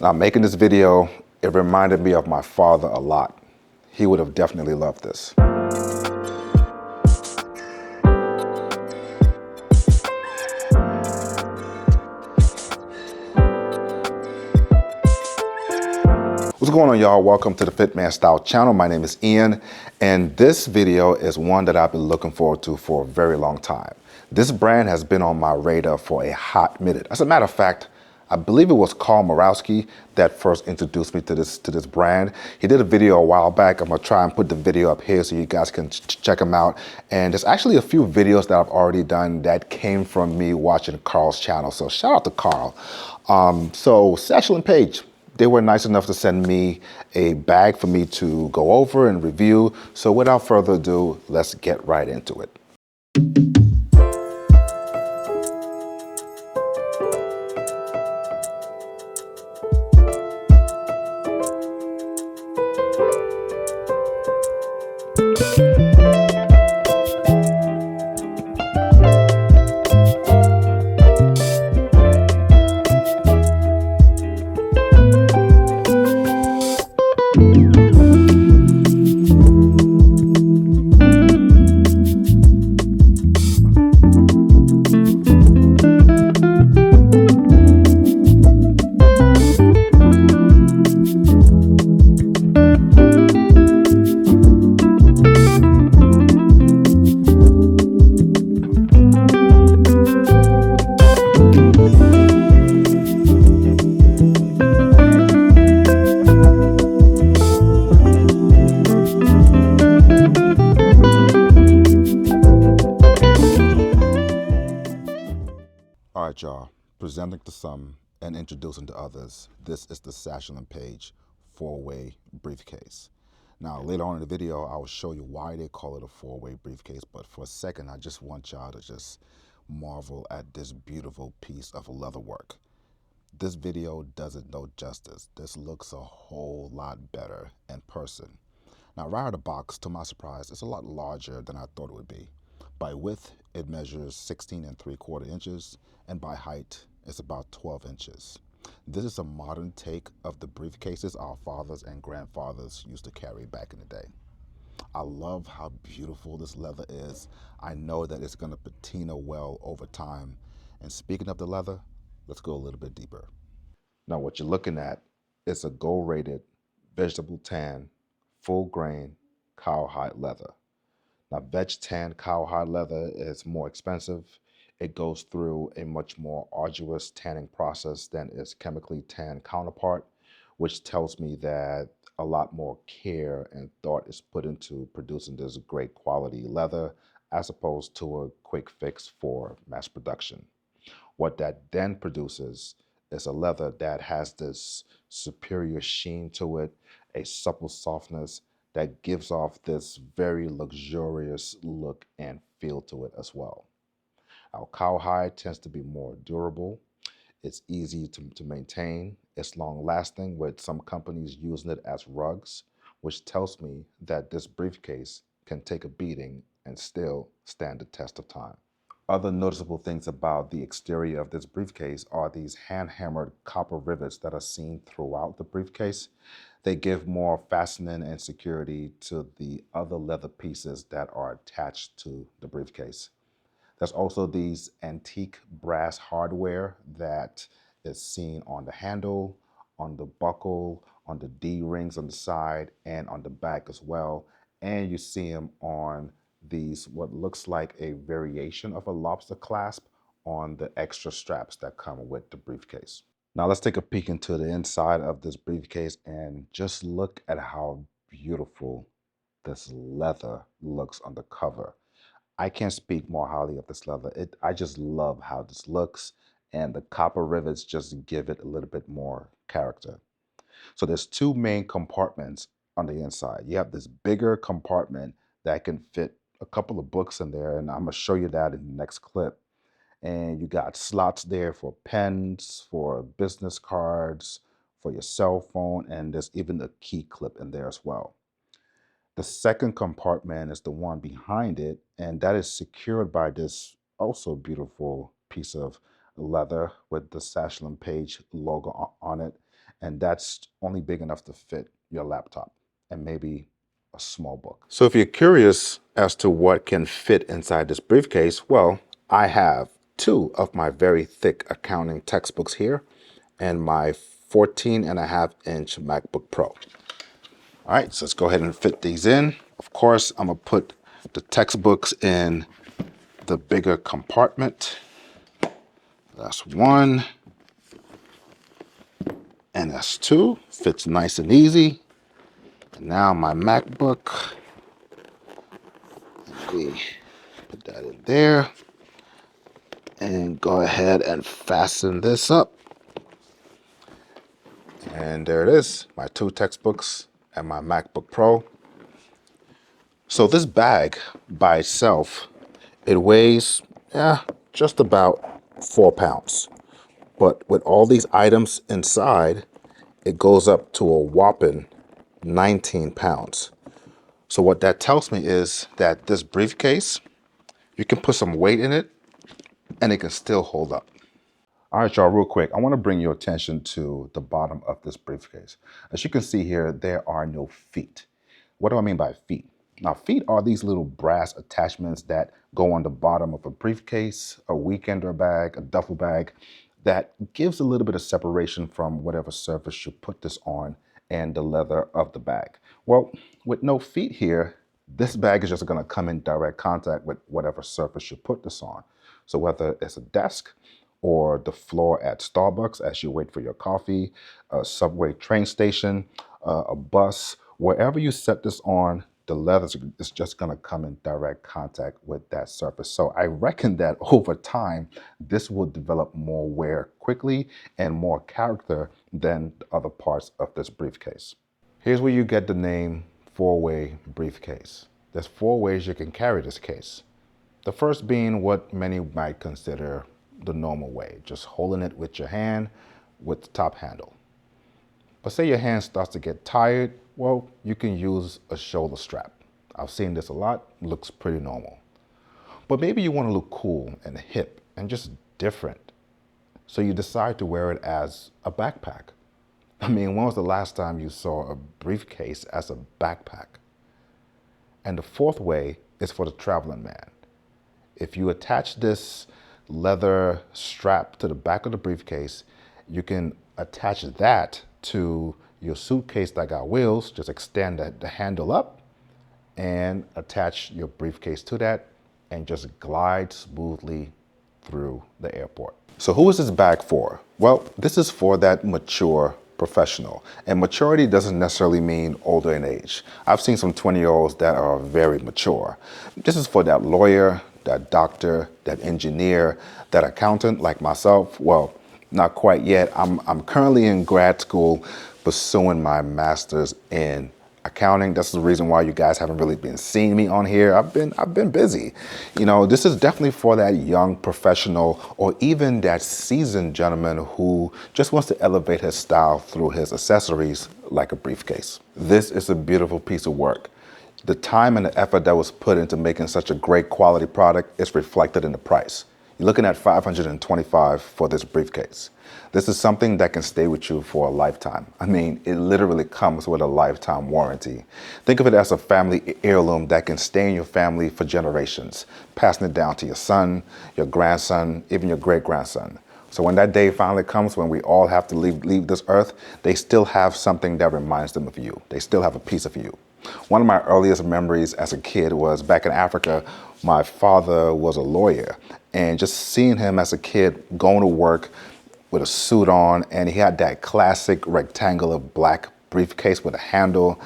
Now, making this video, it reminded me of my father a lot. He would have definitely loved this. What's going on, y'all? Welcome to the Fit Man Style channel. My name is Ian, and this video is one that I've been looking forward to for a very long time. This brand has been on my radar for a hot minute. As a matter of fact, I believe it was Carl Morawski that first introduced me to this brand. He did a video a while back. I'm gonna try and put the video up here so you guys can check him out. And there's actually a few videos that I've already done that came from me watching Carl's channel. So shout out to Carl. So Satchel Page, they were nice enough to send me a bag for me to go over and review. So without further ado, let's get right into it. All right, y'all, presenting to some and introducing to others, this is the Satchel Page 4-way briefcase. Now, later on in the video, I will show you why they call it a 4-way briefcase, but for a second, I just want y'all to just marvel at this beautiful piece of leather work. This video doesn't do justice. This looks a whole lot better in person. Now, right out of the box, to my surprise, it's a lot larger than I thought it would be. By width, it measures 16 3/4 inches, and by height, it's about 12 inches. This is a modern take of the briefcases our fathers and grandfathers used to carry back in the day. I love how beautiful this leather is. I know that it's going to patina well over time. And speaking of the leather, let's go a little bit deeper. Now, what you're looking at is a gold-rated vegetable tan, full grain cowhide leather. Now, veg tan cowhide leather is more expensive. It goes through a much more arduous tanning process than its chemically tanned counterpart, which tells me that a lot more care and thought is put into producing this great quality leather as opposed to a quick fix for mass production. What that then produces is a leather that has this superior sheen to it, a supple softness that gives off this very luxurious look and feel to it as well. Our cowhide tends to be more durable. It's easy to maintain. It's long lasting, with some companies using it as rugs, which tells me that this briefcase can take a beating and still stand the test of time. Other noticeable things about the exterior of this briefcase are these hand-hammered copper rivets that are seen throughout the briefcase. They give more fastening and security to the other leather pieces that are attached to the briefcase. There's also these antique brass hardware that is seen on the handle, on the buckle, on the D-rings on the side, and on the back as well. And you see them on these, what looks like a variation of a lobster clasp on the extra straps that come with the briefcase. Now let's take a peek into the inside of this briefcase and just look at how beautiful this leather looks on the cover. I can't speak more highly of this leather. I just love how this looks, and the copper rivets just give it a little bit more character. So there's two main compartments on the inside. You have this bigger compartment that can fit a couple of books in there, and I'm gonna show you that in the next clip. And you got slots there for pens, for business cards, for your cell phone, and there's even a key clip in there as well. The second compartment is the one behind it, and that is secured by this also beautiful piece of leather with the Satchel Page logo on it. and that's only big enough to fit your laptop and maybe a small book. So if you're curious as to what can fit inside this briefcase, well, I have two of my very thick accounting textbooks here and my 14.5-inch MacBook Pro. All right, so let's go ahead and fit these in. Of course, I'm gonna put the textbooks in the bigger compartment. That's one, and that's two. Fits nice and easy. And now my MacBook, we put that in there and go ahead and fasten this up. And there it is, my two textbooks and my MacBook Pro. So this bag by itself, it weighs just about 4 pounds. But with all these items inside, it goes up to a whopping 19 pounds. So what that tells me is that this briefcase, you can put some weight in it and it can still hold up. All right, y'all, real quick, I want to bring your attention to the bottom of this briefcase. As you can see here, there are no feet. What do I mean by feet? Now, feet are these little brass attachments that go on the bottom of a briefcase, a weekender bag, a duffel bag, that gives a little bit of separation from whatever surface you put this on and the leather of the bag. Well, with no feet here, this bag is just going to come in direct contact with whatever surface you put this on. So whether it's a desk or the floor at Starbucks as you wait for your coffee, a subway train station, a bus, wherever you set this on, the leather is just going to come in direct contact with that surface. So I reckon that over time, this will develop more wear quickly and more character than the other parts of this briefcase. Here's where you get the name four-way briefcase. There's 4 ways you can carry this case. The first being what many might consider the normal way, just holding it with your hand with the top handle. But say your hand starts to get tired, well, you can use a shoulder strap. I've seen this a lot, looks pretty normal. But maybe you want to look cool and hip and just different. So you decide to wear it as a backpack. I mean, when was the last time you saw a briefcase as a backpack? And the 4th way is for the traveling man. If you attach this leather strap to the back of the briefcase, you can attach that to your suitcase that got wheels. Just extend the handle up and attach your briefcase to that and just glide smoothly through the airport. So who is this bag for? Well, this is for that mature professional. And maturity doesn't necessarily mean older in age. I've seen some 20-year-olds that are very mature. This is for that lawyer, that doctor, that engineer, that accountant like myself. Well, not quite yet. I'm currently in grad school pursuing my master's in accounting. That's the reason why you guys haven't really been seeing me on here. I've been busy. You know, this is definitely for that young professional or even that seasoned gentleman who just wants to elevate his style through his accessories like a briefcase. This is a beautiful piece of work. The time and the effort that was put into making such a great quality product is reflected in the price. You're looking at $525 for this briefcase. This is something that can stay with you for a lifetime. I mean, it literally comes with a lifetime warranty. Think of it as a family heirloom that can stay in your family for generations, passing it down to your son, your grandson, even your great-grandson. So when that day finally comes, when we all have to leave this earth, they still have something that reminds them of you. They still have a piece of you. One of my earliest memories as a kid was back in Africa. My father was a lawyer, and just seeing him as a kid going to work with a suit on, and he had that classic rectangular black briefcase with a handle.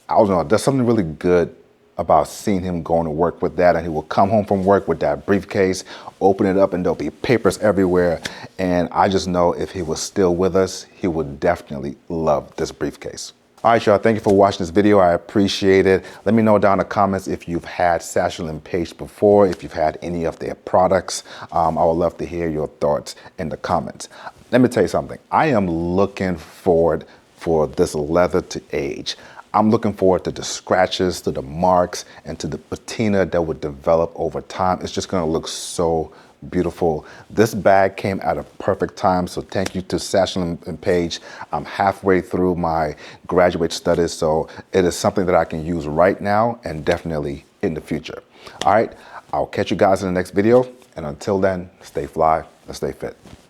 I don't know, there's something really good about seeing him going to work with that, and he will come home from work with that briefcase, open it up, and there'll be papers everywhere. And I just know if he was still with us, he would definitely love this briefcase. All right, y'all, thank you for watching this video. I appreciate it. Let me know down in the comments if you've had Satchel Page before, if you've had any of their products. I would love to hear your thoughts in the comments. Let me tell you something. I am looking forward for this leather to age. I'm looking forward to the scratches, to the marks, and to the patina that would develop over time. It's just gonna look so beautiful. This bag came at a perfect time, so thank you to Satchel Page. I'm halfway through my graduate studies, so it is something that I can use right now and definitely in the future. All right, I'll catch you guys in the next video, and until then, stay fly and stay fit.